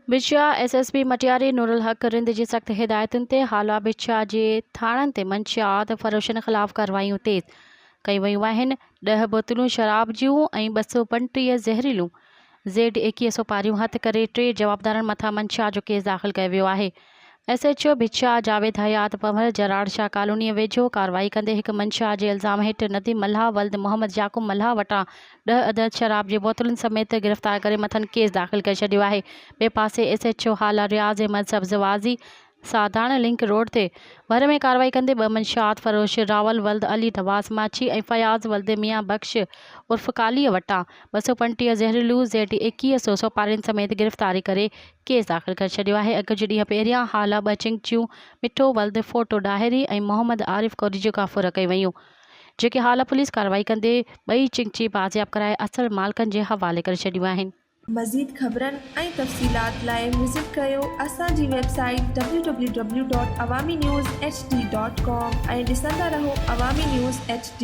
बिछिया SSP मटियारी नूरुल हक रिंद जी सख्त हिदायतुनि ते हालवा बिछिया जे थाणनि ते मंशियात फ़रोशनि ख़िलाफ़ कार्रवाइयूं तेज़ कयूं वयूं आहिनि। 10 बोतलूं शराब जूं ऐं 235 ज़हरीलूं Z21 सोपारियूं हथ करे 3 जवाबदारनि मथां मंशियात जो केस दाख़िल कयो वियो आहे। SHO बिछिया जावेद हयात पंवर जराड़ शाह कॉलोनी वेझो कार्रवाई कंदे हिकु मंशियात जे इल्ज़ाम हेठि नदीम मल्हा वल्द मोहम्मद याकूब मल्हा वटां 10 अदद शराब जी बोतलुनि समेत गिरफ़्तार करे मथनि केस दाख़िल करे छॾियो आहे। ॿिए पासे SHO हाला रियाज़ अहमद सब्ज़वाज़ी साधारण लिंक रोड ते भर में कार्रवाई कंदे 2 मंशियात फ़रोश रावल वल्द अली नवाज़ माछी ऐं फ़याज़ वल्द मियां बख्श उर्फ़ कालीअ वटां 235 ज़हरीलूं Z21 सोपारियुनि समेत गिरफ़्तारी करे केस दाख़िल करे छॾियो आहे। अॻु जे ॾींहुं पहिरियां हाला 2 चिंचियूं मिठो वल्द फोटो डाहिरी ऐं मोहम्मद आरिफ़ कोरी जूं काफ़ूर कई वयूं, जेके हाल पुलिस कार्रवाई कंदे 2 चिंची बाज़ियाब कराए असल मालिकनि जे हवाले करे छॾियूं आहिनि। मज़ीद ख़बरनि ऐं तफ़सीलात लाइ विज़िट कयो असांजी वेबसाइट www.awamiNewsHD.com ऐं ॾिसंदा रहो अवामी न्यूज़ HD।